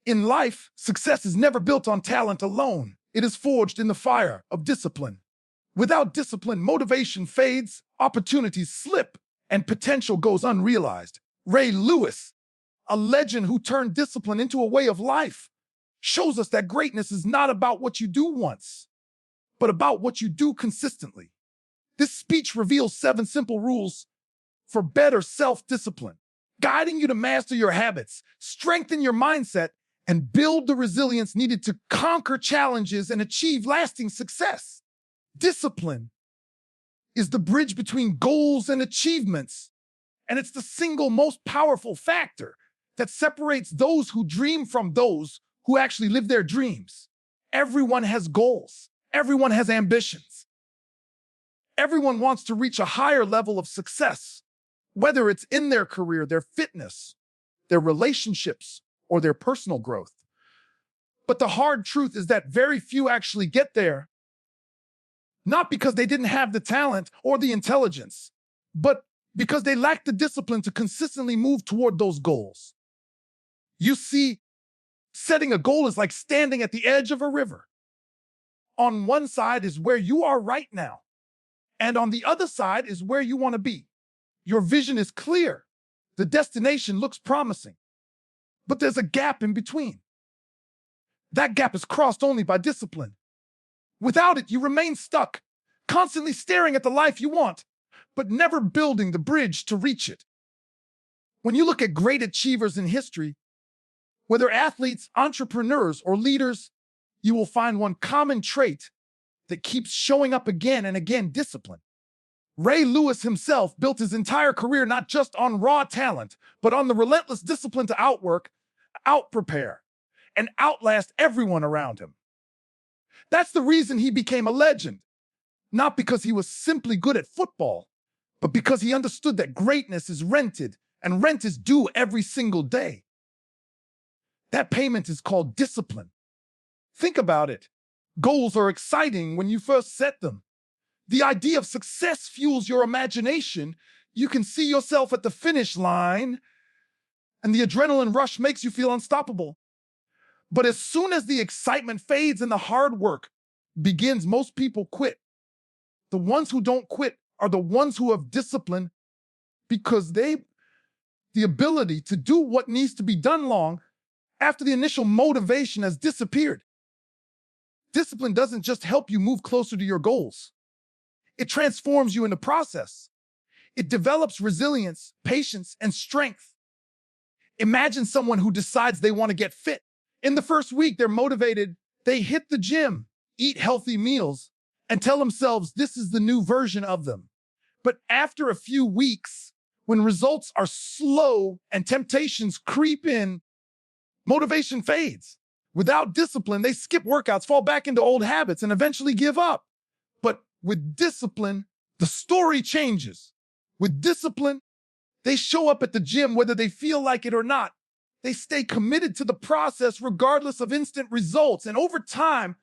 In life, success is never built on talent alone. It is forged in the fire of discipline. Without discipline, motivation fades, opportunities slip, and potential goes unrealized. Ray Lewis, a legend who turned discipline into a way of life, shows us that greatness is not about what you do once, but about what you do consistently. This speech reveals 7 simple rules for better self-discipline, guiding you to master your habits, strengthen your mindset, and build the resilience needed to conquer challenges and achieve lasting success. Discipline is the bridge between goals and achievements, and it's the single most powerful factor that separates those who dream from those who actually live their dreams. Everyone has goals. Everyone has ambitions. Everyone wants to reach a higher level of success, whether it's in their career, their fitness, their relationships, or their personal growth. But the hard truth is that very few actually get there, not because they didn't have the talent or the intelligence, but because they lack the discipline to consistently move toward those goals. You see, setting a goal is like standing at the edge of a river. On one side is where you are right now, and on the other side is where you want to be. Your vision is clear. The destination looks promising, but there's a gap in between. That gap is crossed only by discipline. Without it, you remain stuck, constantly staring at the life you want, but never building the bridge to reach it. When you look at great achievers in history, whether athletes, entrepreneurs, or leaders, you will find one common trait that keeps showing up again and again: discipline. Ray Lewis himself built his entire career not just on raw talent, but on the relentless discipline to outwork, outprepare, and outlast everyone around him. That's the reason he became a legend, not because he was simply good at football, but because he understood that greatness is rented and rent is due every single day. That payment is called discipline. Think about it. Goals are exciting when you first set them. The idea of success fuels your imagination. You can see yourself at the finish line, and the adrenaline rush makes you feel unstoppable. But as soon as the excitement fades and the hard work begins, most people quit. The ones who don't quit are the ones who have discipline, because the ability to do what needs to be done long after the initial motivation has disappeared. Discipline doesn't just help you move closer to your goals. It transforms you in the process. It develops resilience, patience, and strength. Imagine someone who decides they want to get fit. In the first week, they're motivated. They hit the gym, eat healthy meals, and tell themselves this is the new version of them. But after a few weeks, when results are slow and temptations creep in, motivation fades. Without discipline, they skip workouts, fall back into old habits, and eventually give up. But with discipline, the story changes. With discipline, they show up at the gym whether they feel like it or not. They stay committed to the process regardless of instant results. And over time,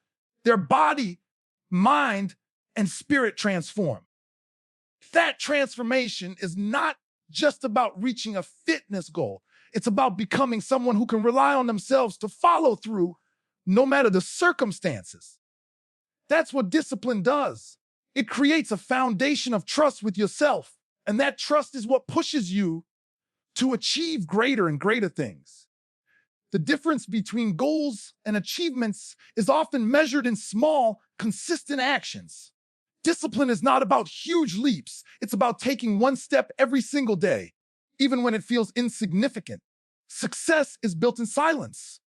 their body, mind, and spirit transform. That transformation is not just about reaching a fitness goal. It's about becoming someone who can rely on themselves to follow through no matter the circumstances. That's what discipline does. It creates a foundation of trust with yourself, and that trust is what pushes you to achieve greater and greater things. The difference between goals and achievements is often measured in small, consistent actions. Discipline is not about huge leaps. It's about taking one step every single day, even when it feels insignificant. Success is built in silence.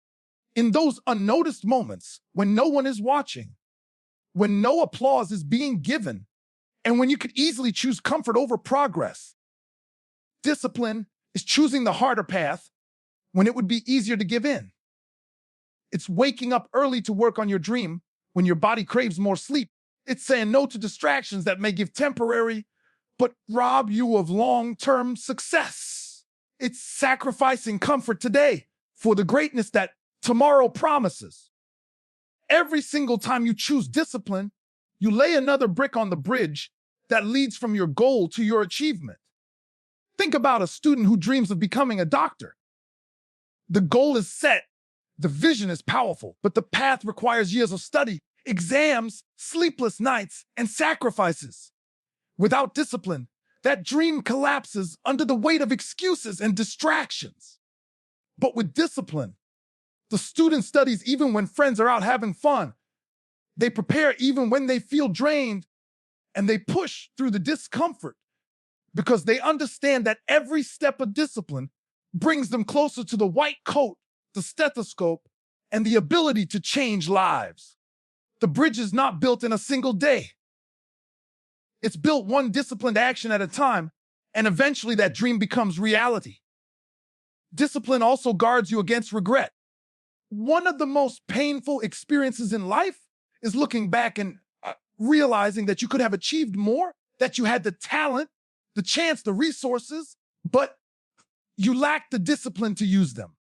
In those unnoticed moments when no one is watching, when no applause is being given, and when you could easily choose comfort over progress. Discipline is choosing the harder path when it would be easier to give in. It's waking up early to work on your dream when your body craves more sleep. It's saying no to distractions that may give temporary but rob you of long-term success. It's sacrificing comfort today for the greatness that tomorrow promises. Every single time you choose discipline, you lay another brick on the bridge that leads from your goal to your achievement. Think about a student who dreams of becoming a doctor. The goal is set, The vision is powerful, but the path requires years of study, exams, sleepless nights, and sacrifices. Without discipline, that dream collapses under the weight of excuses and distractions. But with discipline, the student studies even when friends are out having fun. They prepare even when they feel drained, and they push through the discomfort because they understand that every step of discipline brings them closer to the white coat, the stethoscope, and the ability to change lives. The bridge is not built in a single day. It's built one disciplined action at a time, and eventually that dream becomes reality. Discipline also guards you against regret. One of the most painful experiences in life is looking back and realizing that you could have achieved more, that you had the talent, the chance, the resources, but you lack the discipline to use them.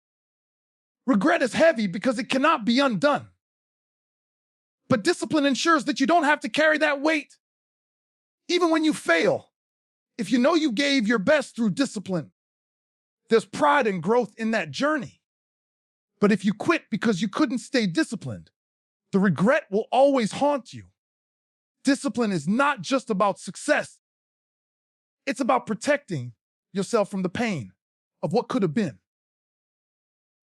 Regret is heavy because it cannot be undone. But discipline ensures that you don't have to carry that weight. Even when you fail, if you know you gave your best through discipline, there's pride and growth in that journey. But if you quit because you couldn't stay disciplined, the regret will always haunt you. Discipline is not just about success. It's about protecting yourself from the pain of what could have been.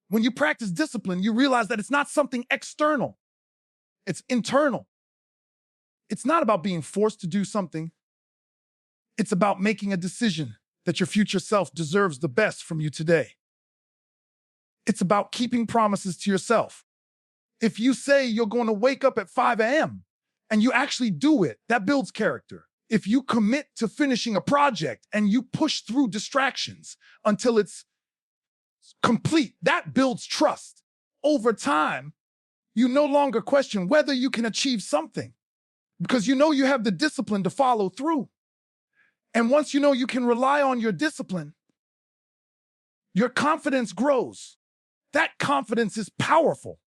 When you practice discipline, you realize that it's not something external. It's internal. It's not about being forced to do something. It's about making a decision that your future self deserves the best from you today. It's about keeping promises to yourself. If you say you're going to wake up at 5 a.m. and you actually do it, that builds character. If you commit to finishing a project and you push through distractions until it's complete, that builds trust. Over time, you no longer question whether you can achieve something because you know you have the discipline to follow through. And once you know you can rely on your discipline, your confidence grows. That confidence is powerful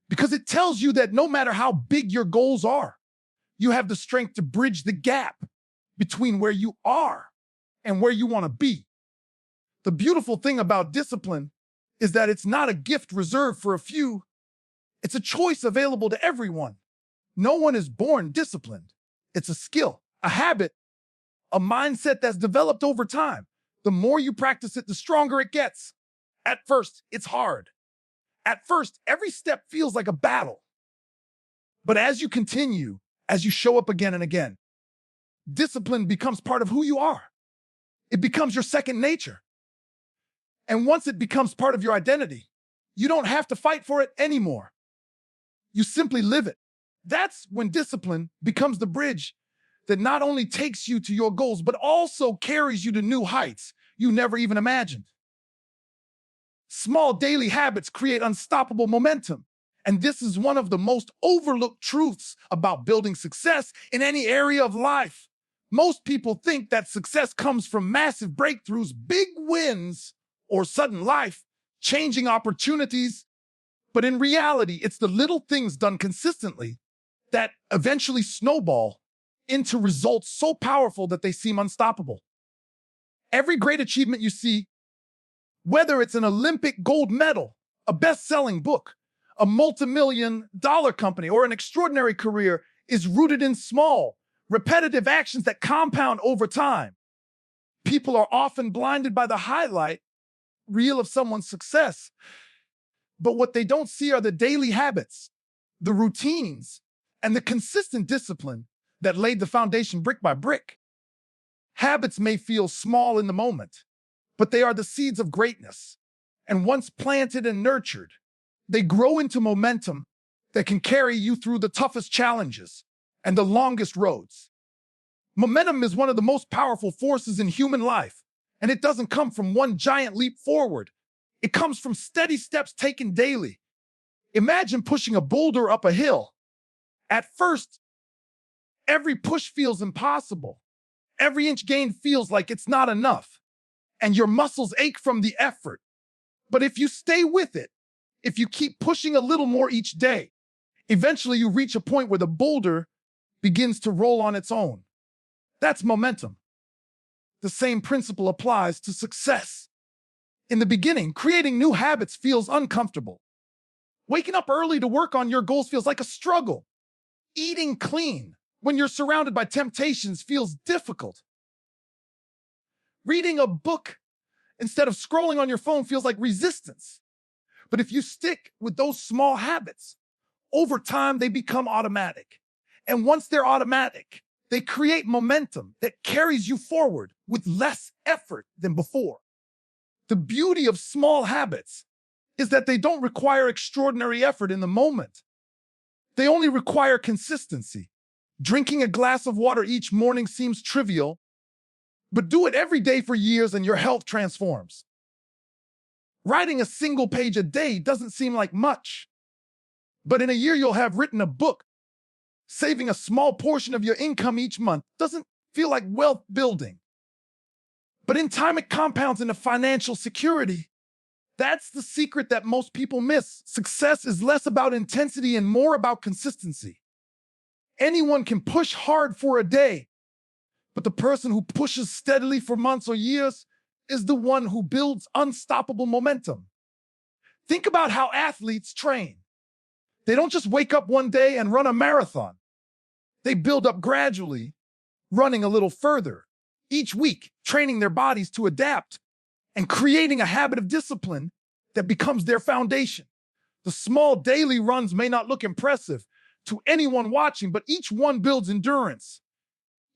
because it tells you that no matter how big your goals are, you have the strength to bridge the gap between where you are and where you want to be. The beautiful thing about discipline is that it's not a gift reserved for a few. It's a choice available to everyone. No one is born disciplined. It's a skill, a habit, a mindset that's developed over time. The more you practice it, the stronger it gets. At first, it's hard. At first, every step feels like a battle. But as you continue, as you show up again and again, discipline becomes part of who you are. It becomes your second nature. And once it becomes part of your identity, you don't have to fight for it anymore. You simply live it. That's when discipline becomes the bridge that not only takes you to your goals, but also carries you to new heights you never even imagined. Small daily habits create unstoppable momentum. And this is one of the most overlooked truths about building success in any area of life. Most people think that success comes from massive breakthroughs, big wins, or sudden life-changing opportunities. But in reality, it's the little things done consistently that eventually snowball into results so powerful that they seem unstoppable. Every great achievement you see, whether it's an Olympic gold medal, a best-selling book, a multi-million-dollar company, or an extraordinary career, is rooted in small, repetitive actions that compound over time. People are often blinded by the highlight reel of someone's success, but what they don't see are the daily habits, the routines, and the consistent discipline that laid the foundation brick by brick. Habits may feel small in the moment, but they are the seeds of greatness. And once planted and nurtured, they grow into momentum that can carry you through the toughest challenges and the longest roads. Momentum is one of the most powerful forces in human life, and it doesn't come from one giant leap forward. It comes from steady steps taken daily. Imagine pushing a boulder up a hill. At first, every push feels impossible. Every inch gained feels like it's not enough, and your muscles ache from the effort. But if you stay with it, if you keep pushing a little more each day, eventually you reach a point where the boulder begins to roll on its own. That's momentum. The same principle applies to success. In the beginning, creating new habits feels uncomfortable. Waking up early to work on your goals feels like a struggle. Eating clean when you're surrounded by temptations feels difficult. Reading a book instead of scrolling on your phone feels like resistance. But if you stick with those small habits, over time they become automatic. And once they're automatic, they create momentum that carries you forward with less effort than before. The beauty of small habits is that they don't require extraordinary effort in the moment. They only require consistency. Drinking a glass of water each morning seems trivial, but do it every day for years and your health transforms. Writing a single page a day doesn't seem like much, but in a year you'll have written a book. Saving a small portion of your income each month doesn't feel like wealth building, but in time it compounds into financial security. That's the secret that most people miss. Success is less about intensity and more about consistency. Anyone can push hard for a day, but the person who pushes steadily for months or years is the one who builds unstoppable momentum. Think about how athletes train. They don't just wake up one day and run a marathon. They build up gradually, running a little further, each week, training their bodies to adapt and creating a habit of discipline that becomes their foundation. The small daily runs may not look impressive to anyone watching, but each one builds endurance.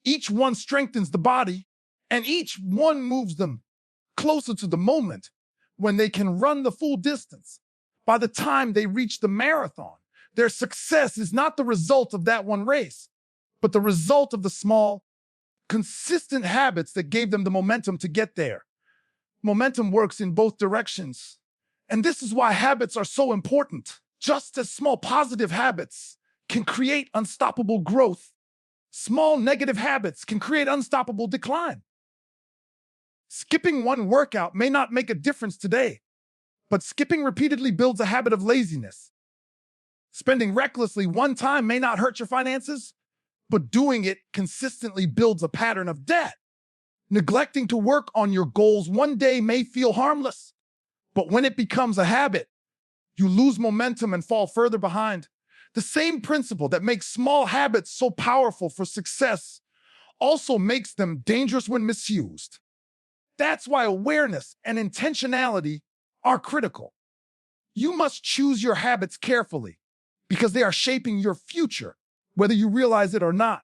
Each one strengthens the body, and each one moves them closer to the moment when they can run the full distance. By the time they reach the marathon, their success is not the result of that one race, but the result of the small, consistent habits that gave them the momentum to get there. Momentum works in both directions, and this is why habits are so important. Just as small positive habits can create unstoppable growth, small negative habits can create unstoppable decline. Skipping one workout may not make a difference today, but skipping repeatedly builds a habit of laziness. Spending recklessly one time may not hurt your finances, but doing it consistently builds a pattern of debt. Neglecting to work on your goals one day may feel harmless, but when it becomes a habit, you lose momentum and fall further behind. The same principle that makes small habits so powerful for success also makes them dangerous when misused. That's why awareness and intentionality are critical. You must choose your habits carefully because they are shaping your future, whether you realize it or not.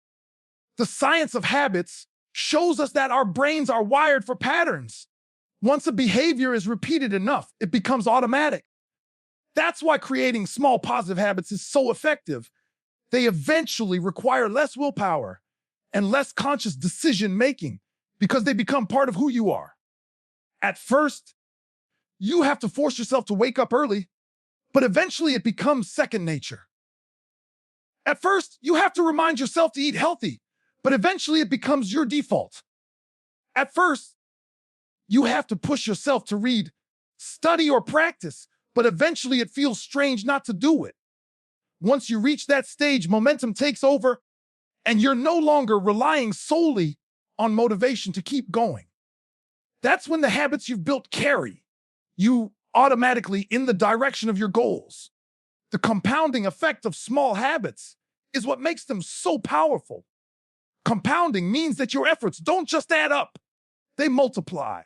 The science of habits shows us that our brains are wired for patterns. Once a behavior is repeated enough, it becomes automatic. That's why creating small positive habits is so effective. They eventually require less willpower and less conscious decision-making because they become part of who you are. At first, you have to force yourself to wake up early, but eventually it becomes second nature. At first, you have to remind yourself to eat healthy, but eventually it becomes your default. At first, you have to push yourself to read, study, or practice, but eventually it feels strange not to do it. Once you reach that stage, momentum takes over, and you're no longer relying solely on motivation to keep going. That's when the habits you've built carry you automatically in the direction of your goals. The compounding effect of small habits is what makes them so powerful. Compounding means that your efforts don't just add up, they multiply.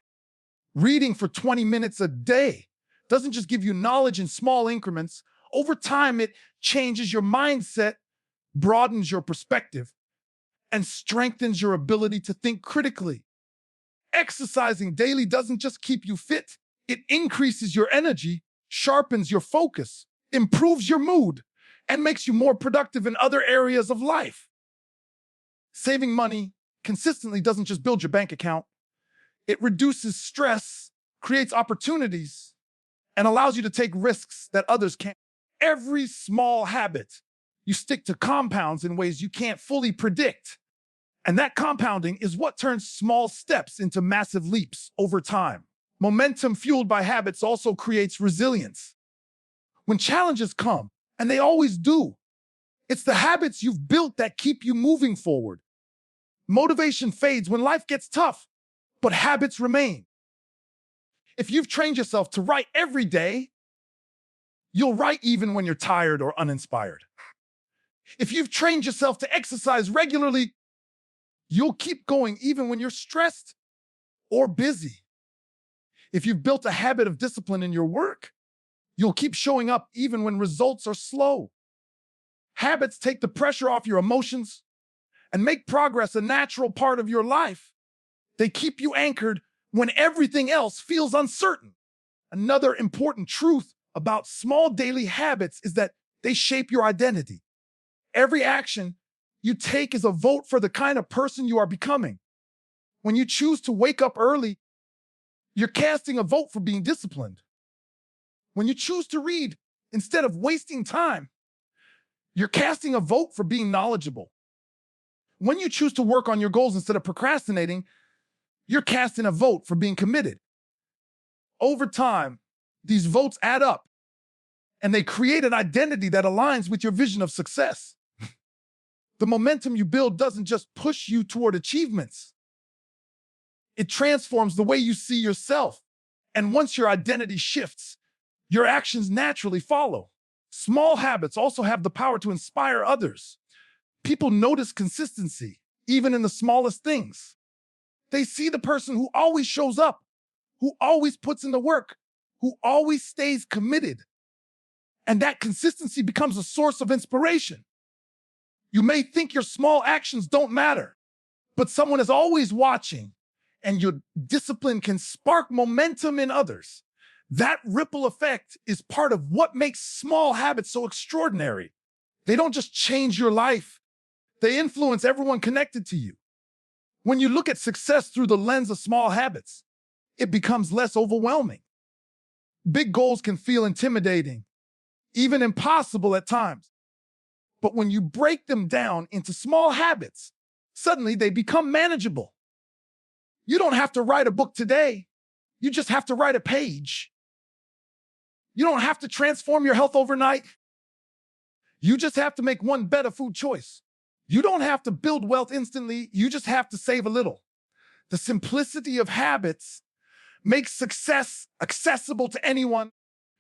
Reading for 20 minutes a day doesn't just give you knowledge in small increments. Over time, it changes your mindset, broadens your perspective, and strengthens your ability to think critically. Exercising daily doesn't just keep you fit, it increases your energy, sharpens your focus, improves your mood, and makes you more productive in other areas of life. Saving money consistently doesn't just build your bank account, it reduces stress, creates opportunities, and allows you to take risks that others can't. Every small habit you stick to compounds in ways you can't fully predict. And that compounding is what turns small steps into massive leaps over time. Momentum fueled by habits also creates resilience. When challenges come, and they always do, it's the habits you've built that keep you moving forward. Motivation fades when life gets tough, but habits remain. If you've trained yourself to write every day, You'll write even when you're tired or uninspired. If you've trained yourself to exercise regularly, you'll keep going even when you're stressed or busy. If you've built a habit of discipline in your work, you'll keep showing up even when results are slow. Habits take the pressure off your emotions and make progress a natural part of your life. They keep you anchored when everything else feels uncertain. Another important truth about small daily habits is that they shape your identity. Every action you take is a vote for the kind of person you are becoming. When you choose to wake up early, you're casting a vote for being disciplined. When you choose to read instead of wasting time, you're casting a vote for being knowledgeable. When you choose to work on your goals instead of procrastinating, you're casting a vote for being committed. Over time, these votes add up, and they create an identity that aligns with your vision of success. The momentum you build doesn't just push you toward achievements. It transforms the way you see yourself. And once your identity shifts, your actions naturally follow. Small habits also have the power to inspire others. People notice consistency, even in the smallest things. They see the person who always shows up, who always puts in the work, who always stays committed. And that consistency becomes a source of inspiration. You may think your small actions don't matter, but someone is always watching, and your discipline can spark momentum in others. That ripple effect is part of what makes small habits so extraordinary. They don't just change your life, they influence everyone connected to you. When you look at success through the lens of small habits, it becomes less overwhelming. Big goals can feel intimidating, even impossible at times. But when you break them down into small habits, suddenly they become manageable. You don't have to write a book today. You just have to write a page. You don't have to transform your health overnight. You just have to make one better food choice. You don't have to build wealth instantly. You just have to save a little. The simplicity of habits makes success accessible to anyone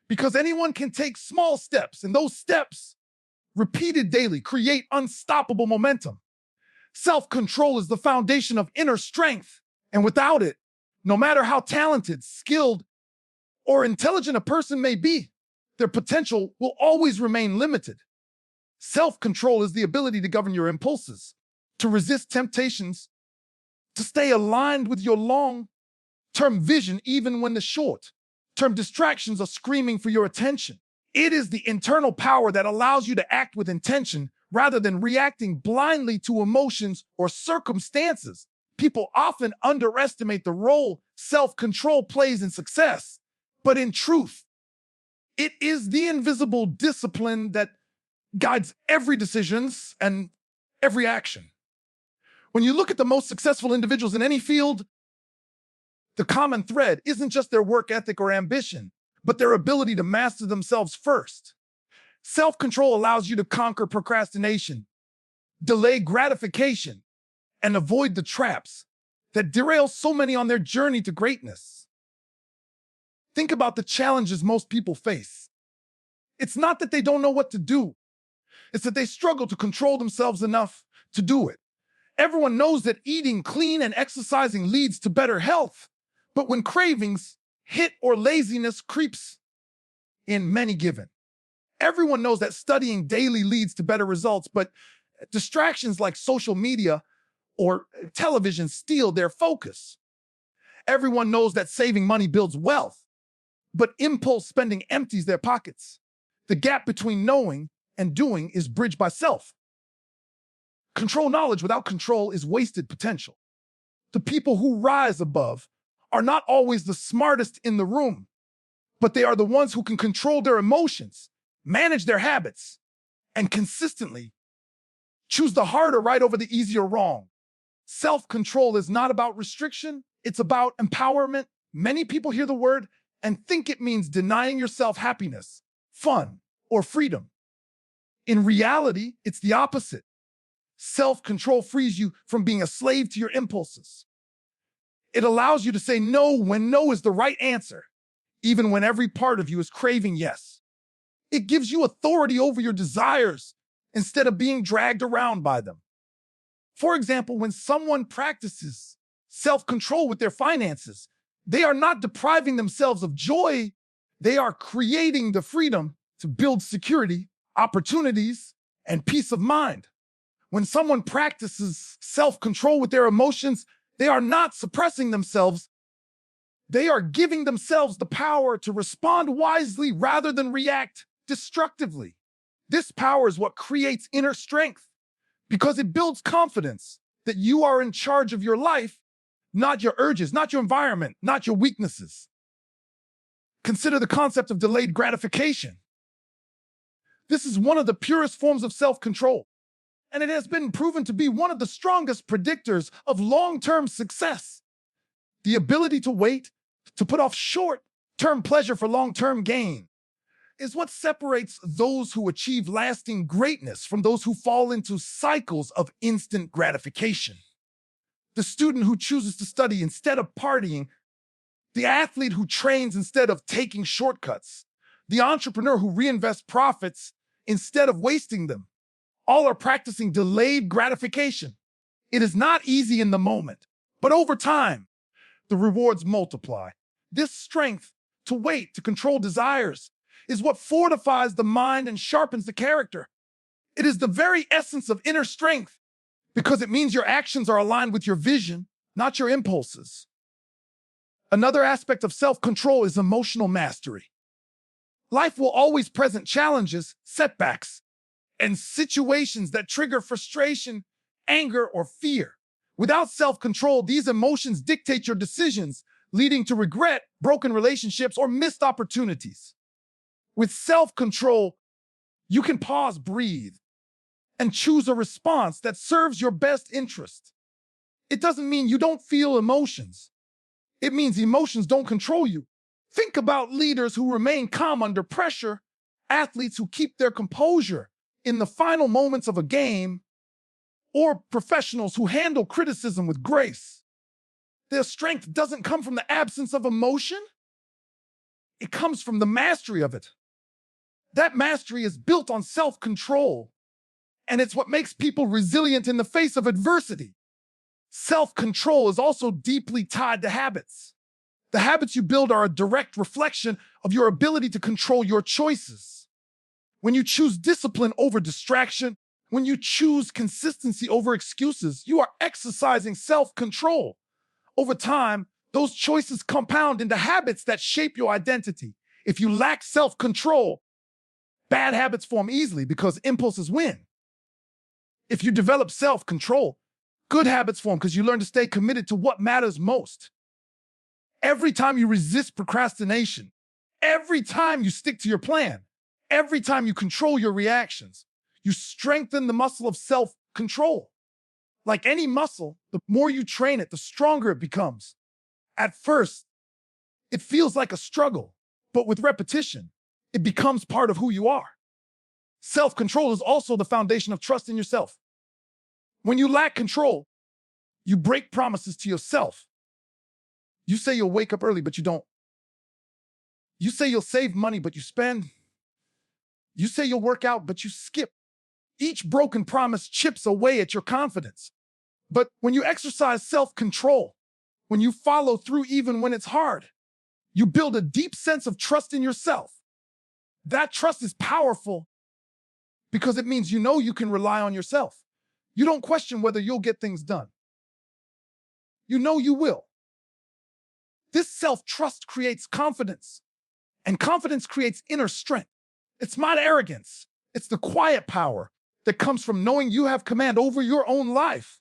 because anyone can take small steps, and those steps, repeated daily, create unstoppable momentum. Self-control is the foundation of inner strength, and without it, no matter how talented, skilled, or intelligent a person may be, their potential will always remain limited. Self-control is the ability to govern your impulses, to resist temptations, to stay aligned with your long-term vision even when the short-term distractions are screaming for your attention. It is the internal power that allows you to act with intention rather than reacting blindly to emotions or circumstances. People often underestimate the role self-control plays in success, but in truth, it is the invisible discipline that guides every decisions and every action. When you look at the most successful individuals in any field, the common thread isn't just their work ethic or ambition, but their ability to master themselves first. Self-control allows you to conquer procrastination, delay gratification, and avoid the traps that derail so many on their journey to greatness. Think about the challenges most people face. It's not that they don't know what to do. It's that they struggle to control themselves enough to do it. Everyone knows that eating clean and exercising leads to better health. But when cravings hit or laziness creeps in, many give in. Everyone knows that studying daily leads to better results, but distractions like social media or television steal their focus. Everyone knows that saving money builds wealth, but impulse spending empties their pockets. The gap between knowing and doing is bridged by self. Control knowledge without control is wasted potential. The people who rise above are not always the smartest in the room, but they are the ones who can control their emotions, manage their habits, and consistently choose the harder right over the easier wrong. Self-control is not about restriction, it's about empowerment. Many people hear the word and think it means denying yourself happiness, fun, or freedom. In reality, it's the opposite. Self-control frees you from being a slave to your impulses. It allows you to say no when no is the right answer, even when every part of you is craving yes. It gives you authority over your desires instead of being dragged around by them. For example, when someone practices self-control with their finances, they are not depriving themselves of joy. They are creating the freedom to build security, opportunities, and peace of mind. When someone practices self-control with their emotions, they are not suppressing themselves. They are giving themselves the power to respond wisely rather than react destructively. This power is what creates inner strength because it builds confidence that you are in charge of your life, not your urges, not your environment, not your weaknesses. Consider the concept of delayed gratification. This is one of the purest forms of self-control, and it has been proven to be one of the strongest predictors of long-term success. The ability to wait, to put off short-term pleasure for long-term gain, is what separates those who achieve lasting greatness from those who fall into cycles of instant gratification. The student who chooses to study instead of partying, the athlete who trains instead of taking shortcuts, the entrepreneur who reinvests profits instead of wasting them, all are practicing delayed gratification. It is not easy in the moment, but over time, the rewards multiply. This strength to wait, to control desires, is what fortifies the mind and sharpens the character. It is the very essence of inner strength because it means your actions are aligned with your vision, not your impulses. Another aspect of self-control is emotional mastery. Life will always present challenges, setbacks, and situations that trigger frustration, anger, or fear. Without self-control, these emotions dictate your decisions, leading to regret, broken relationships, or missed opportunities. With self-control, you can pause, breathe, and choose a response that serves your best interest. It doesn't mean you don't feel emotions. It means emotions don't control you. Think about leaders who remain calm under pressure, athletes who keep their composure in the final moments of a game, or professionals who handle criticism with grace. Their strength doesn't come from the absence of emotion. It comes from the mastery of it. That mastery is built on self-control, and it's what makes people resilient in the face of adversity. Self-control is also deeply tied to habits. The habits you build are a direct reflection of your ability to control your choices. When you choose discipline over distraction, when you choose consistency over excuses, you are exercising self-control. Over time, those choices compound into habits that shape your identity. If you lack self-control, bad habits form easily because impulses win. If you develop self-control, good habits form because you learn to stay committed to what matters most. Every time you resist procrastination, every time you stick to your plan, every time you control your reactions, you strengthen the muscle of self-control. Like any muscle, the more you train it, the stronger it becomes. At first, it feels like a struggle, but with repetition, it becomes part of who you are. Self-control is also the foundation of trust in yourself. When you lack control, you break promises to yourself. You say you'll wake up early, but you don't. You say you'll save money, but you spend. You say you'll work out, but you skip. Each broken promise chips away at your confidence. But when you exercise self-control, when you follow through even when it's hard, you build a deep sense of trust in yourself. That trust is powerful because it means you know you can rely on yourself. You don't question whether you'll get things done. You know you will. This self-trust creates confidence, and confidence creates inner strength. It's not arrogance. It's the quiet power that comes from knowing you have command over your own life.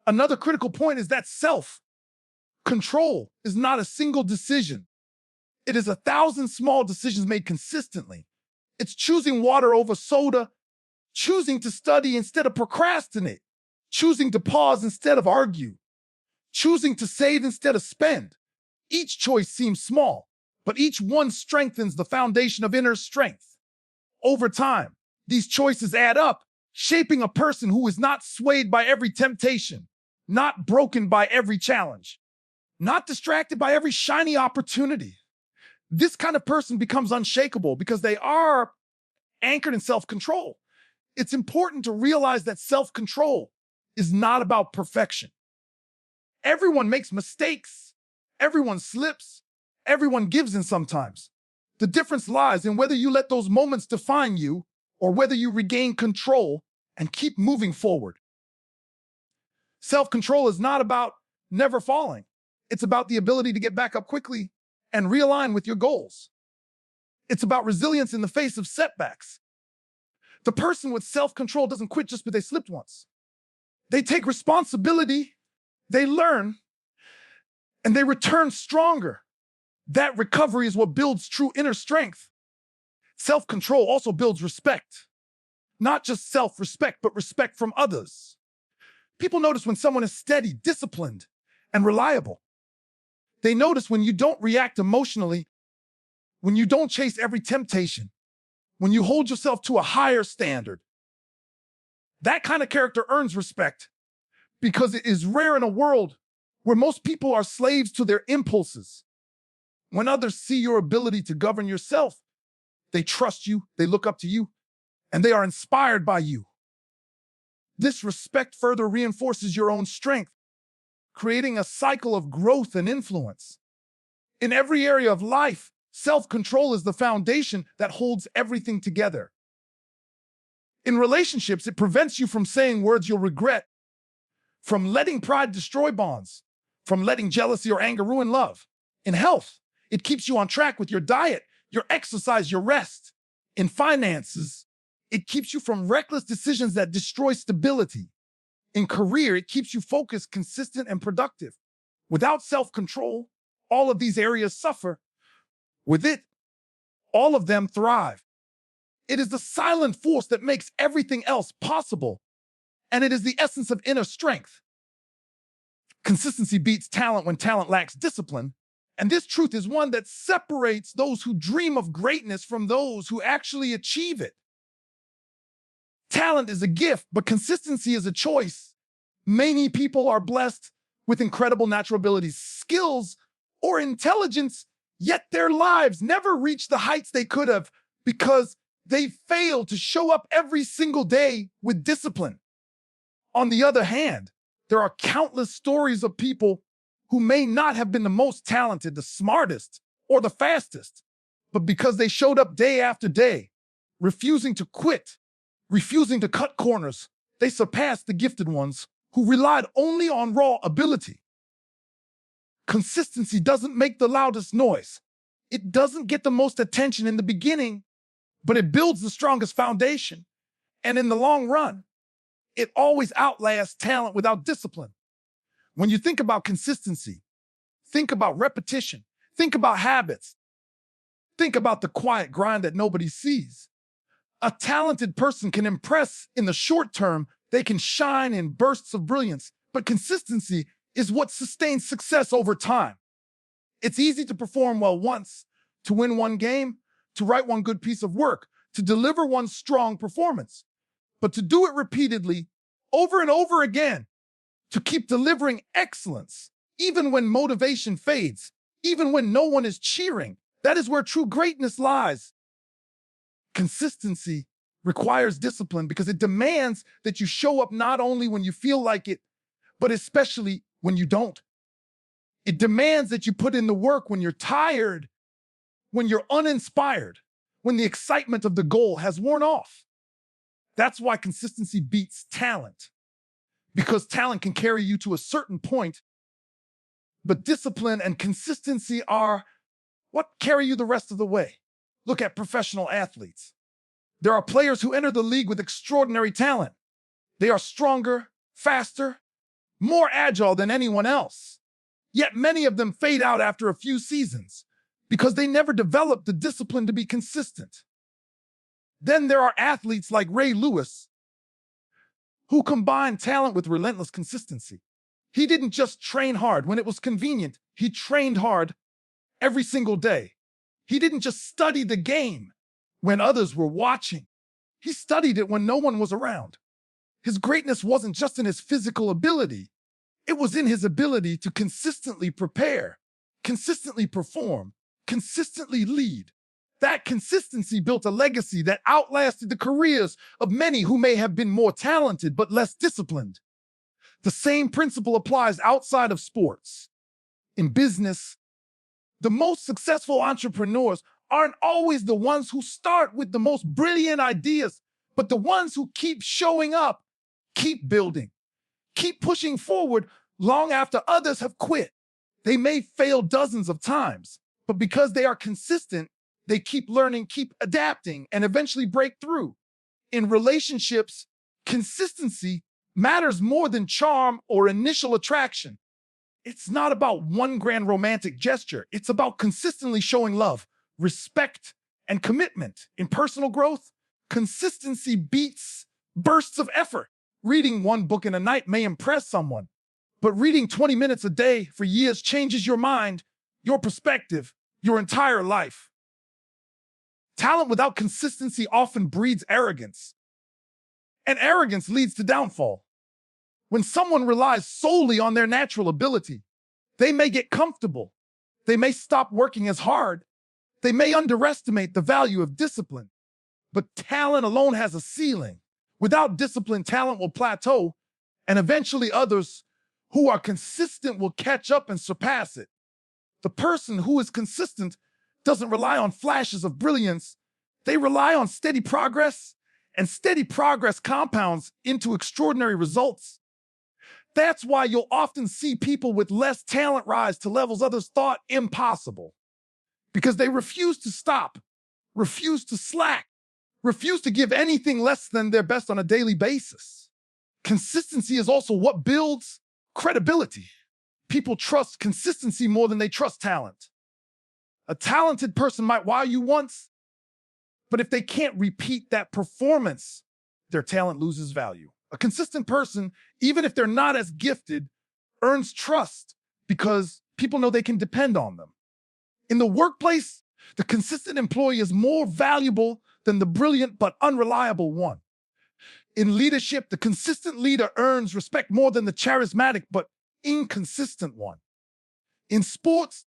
Another critical point is that self-control is not a single decision. It is 1,000 small decisions made consistently. It's choosing water over soda, choosing to study instead of procrastinate, choosing to pause instead of argue, choosing to save instead of spend. Each choice seems small, but each one strengthens the foundation of inner strength. Over time, these choices add up, shaping a person who is not swayed by every temptation, not broken by every challenge, not distracted by every shiny opportunity. This kind of person becomes unshakable because they are anchored in self-control. It's important to realize that self-control is not about perfection. Everyone makes mistakes. Everyone slips. Everyone gives in sometimes. The difference lies in whether you let those moments define you or whether you regain control and keep moving forward. Self-control is not about never falling. It's about the ability to get back up quickly and realign with your goals. It's about resilience in the face of setbacks. The person with self-control doesn't quit just because they slipped once. They take responsibility, they learn, and they return stronger. That recovery is what builds true inner strength. Self-control also builds respect. Not just self-respect, but respect from others. People notice when someone is steady, disciplined, and reliable. They notice when you don't react emotionally, when you don't chase every temptation, when you hold yourself to a higher standard. That kind of character earns respect because it is rare in a world where most people are slaves to their impulses. When others see your ability to govern yourself, they trust you, they look up to you, and they are inspired by you. This respect further reinforces your own strength, creating a cycle of growth and influence. In every area of life, self-control is the foundation that holds everything together. In relationships, it prevents you from saying words you'll regret, from letting pride destroy bonds, from letting jealousy or anger ruin love. In health, it keeps you on track with your diet, your exercise, your rest. In finances, it keeps you from reckless decisions that destroy stability. In career, it keeps you focused, consistent, and productive. Without self-control, all of these areas suffer. With it, all of them thrive. It is the silent force that makes everything else possible, and it is the essence of inner strength. Consistency beats talent when talent lacks discipline, and this truth is one that separates those who dream of greatness from those who actually achieve it. Talent is a gift, but consistency is a choice. Many people are blessed with incredible natural abilities, skills, or intelligence, yet their lives never reach the heights they could have because they fail to show up every single day with discipline. On the other hand, there are countless stories of people who may not have been the most talented, the smartest, or the fastest, but because they showed up day after day, refusing to quit, refusing to cut corners, they surpassed the gifted ones who relied only on raw ability. Consistency doesn't make the loudest noise. It doesn't get the most attention in the beginning, but it builds the strongest foundation. And in the long run, it always outlasts talent without discipline. When you think about consistency, think about repetition, think about habits, think about the quiet grind that nobody sees. A talented person can impress in the short term, they can shine in bursts of brilliance, but consistency is what sustains success over time. It's easy to perform well once, to win one game, to write one good piece of work, to deliver one strong performance, but to do it repeatedly, over and over again, to keep delivering excellence, even when motivation fades, even when no one is cheering, that is where true greatness lies. Consistency requires discipline because it demands that you show up not only when you feel like it, but especially when you don't. It demands that you put in the work when you're tired, when you're uninspired, when the excitement of the goal has worn off. That's why consistency beats talent, because talent can carry you to a certain point, but discipline and consistency are what carry you the rest of the way. Look at professional athletes. There are players who enter the league with extraordinary talent. They are stronger, faster, more agile than anyone else. Yet many of them fade out after a few seasons because they never developed the discipline to be consistent. Then there are athletes like Ray Lewis who combine talent with relentless consistency. He didn't just train hard when it was convenient. He trained hard every single day. He didn't just study the game when others were watching. He studied it when no one was around. His greatness wasn't just in his physical ability. It was in his ability to consistently prepare, consistently perform, consistently lead. That consistency built a legacy that outlasted the careers of many who may have been more talented but less disciplined. The same principle applies outside of sports. In business, the most successful entrepreneurs aren't always the ones who start with the most brilliant ideas, but the ones who keep showing up, keep building, keep pushing forward long after others have quit. They may fail dozens of times, but because they are consistent, they keep learning, keep adapting, and eventually break through. In relationships, consistency matters more than charm or initial attraction. It's not about one grand romantic gesture. It's about consistently showing love, respect, and commitment. In personal growth, consistency beats bursts of effort. Reading one book in a night may impress someone, but reading 20 minutes a day for years changes your mind, your perspective, your entire life. Talent without consistency often breeds arrogance, and arrogance leads to downfall. When someone relies solely on their natural ability, they may get comfortable. They may stop working as hard. They may underestimate the value of discipline. But talent alone has a ceiling. Without discipline, talent will plateau, and eventually others who are consistent will catch up and surpass it. The person who is consistent doesn't rely on flashes of brilliance. They rely on steady progress, and steady progress compounds into extraordinary results. That's why you'll often see people with less talent rise to levels others thought impossible. Because they refuse to stop, refuse to slack, refuse to give anything less than their best on a daily basis. Consistency is also what builds credibility. People trust consistency more than they trust talent. A talented person might wow you once, but if they can't repeat that performance, their talent loses value. A consistent person, even if they're not as gifted, earns trust because people know they can depend on them. In the workplace, the consistent employee is more valuable than the brilliant but unreliable one. In leadership, the consistent leader earns respect more than the charismatic but inconsistent one. In sports,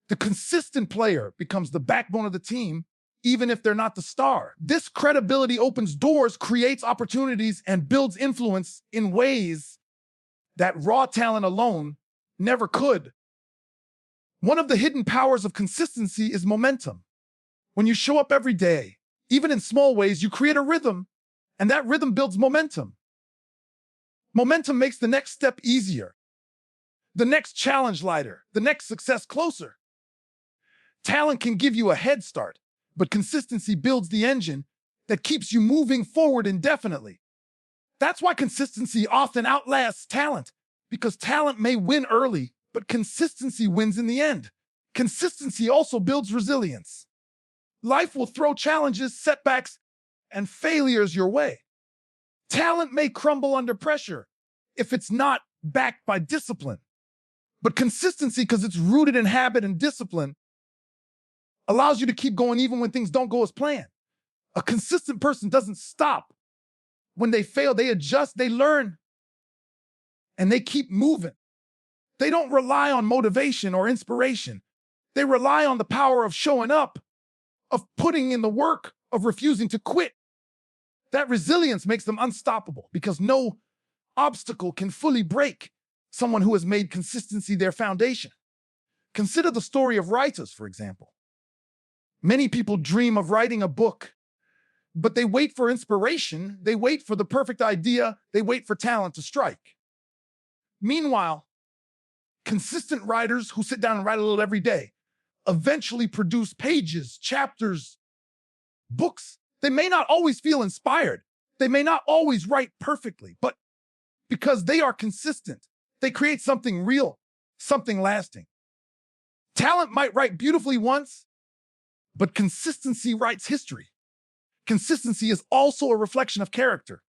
the consistent player becomes the backbone of the team, even if they're not the star. This credibility opens doors, creates opportunities, and builds influence in ways that raw talent alone never could. One of the hidden powers of consistency is momentum. When you show up every day, even in small ways, you create a rhythm, and that rhythm builds momentum. Momentum makes the next step easier, the next challenge lighter, the next success closer. Talent can give you a head start, but consistency builds the engine that keeps you moving forward indefinitely. That's why consistency often outlasts talent, because talent may win early, but consistency wins in the end. Consistency also builds resilience. Life will throw challenges, setbacks, and failures your way. Talent may crumble under pressure if it's not backed by discipline. But consistency, because it's rooted in habit and discipline, allows you to keep going even when things don't go as planned. A consistent person doesn't stop. When they fail, they adjust, they learn, and they keep moving. They don't rely on motivation or inspiration. They rely on the power of showing up, of putting in the work, of refusing to quit. That resilience makes them unstoppable because no obstacle can fully break someone who has made consistency their foundation. Consider the story of writers, for example. Many people dream of writing a book, but they wait for inspiration, they wait for the perfect idea, they wait for talent to strike. Meanwhile, consistent writers who sit down and write a little every day eventually produce pages, chapters, books. They may not always feel inspired. They may not always write perfectly, but because they are consistent, they create something real, something lasting. Talent might write beautifully once, but consistency writes history. Consistency is also a reflection of character.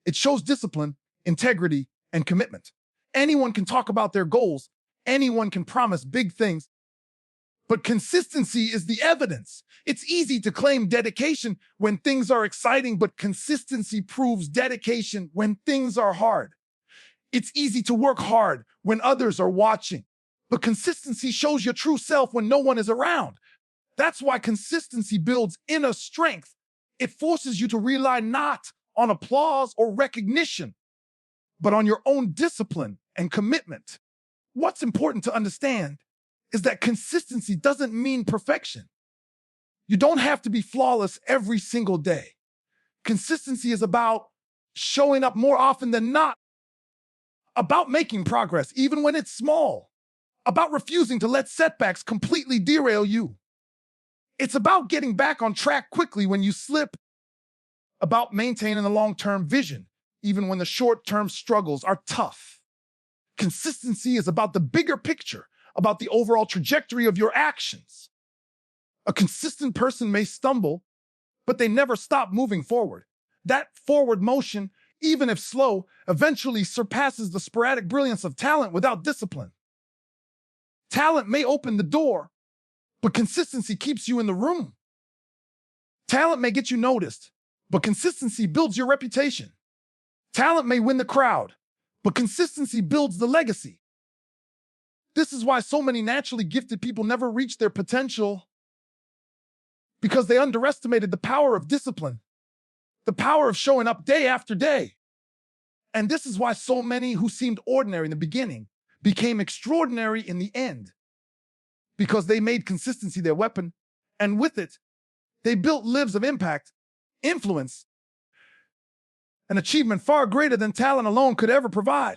It shows discipline, integrity, and commitment. Anyone can talk about their goals. Anyone can promise big things. But consistency is the evidence. It's easy to claim dedication when things are exciting, but consistency proves dedication when things are hard. It's easy to work hard when others are watching, but consistency shows your true self when no one is around. That's why consistency builds inner strength. It forces you to rely not on applause or recognition, but on your own discipline and commitment. What's important to understand is that consistency doesn't mean perfection. You don't have to be flawless every single day. Consistency is about showing up more often than not, about making progress even when it's small, about refusing to let setbacks completely derail you. It's about getting back on track quickly when you slip, about maintaining a long-term vision even when the short-term struggles are tough. Consistency is about the bigger picture, about the overall trajectory of your actions. A consistent person may stumble, but they never stop moving forward. That forward motion, even if slow, eventually surpasses the sporadic brilliance of talent without discipline. Talent may open the door, but consistency keeps you in the room. Talent may get you noticed, but consistency builds your reputation. Talent may win the crowd, but consistency builds the legacy. This is why so many naturally gifted people never reach their potential, because they underestimated the power of discipline, the power of showing up day after day. And this is why so many who seemed ordinary in the beginning became extraordinary in the end, because they made consistency their weapon, and with it, they built lives of impact, influence, and achievement far greater than talent alone could ever provide.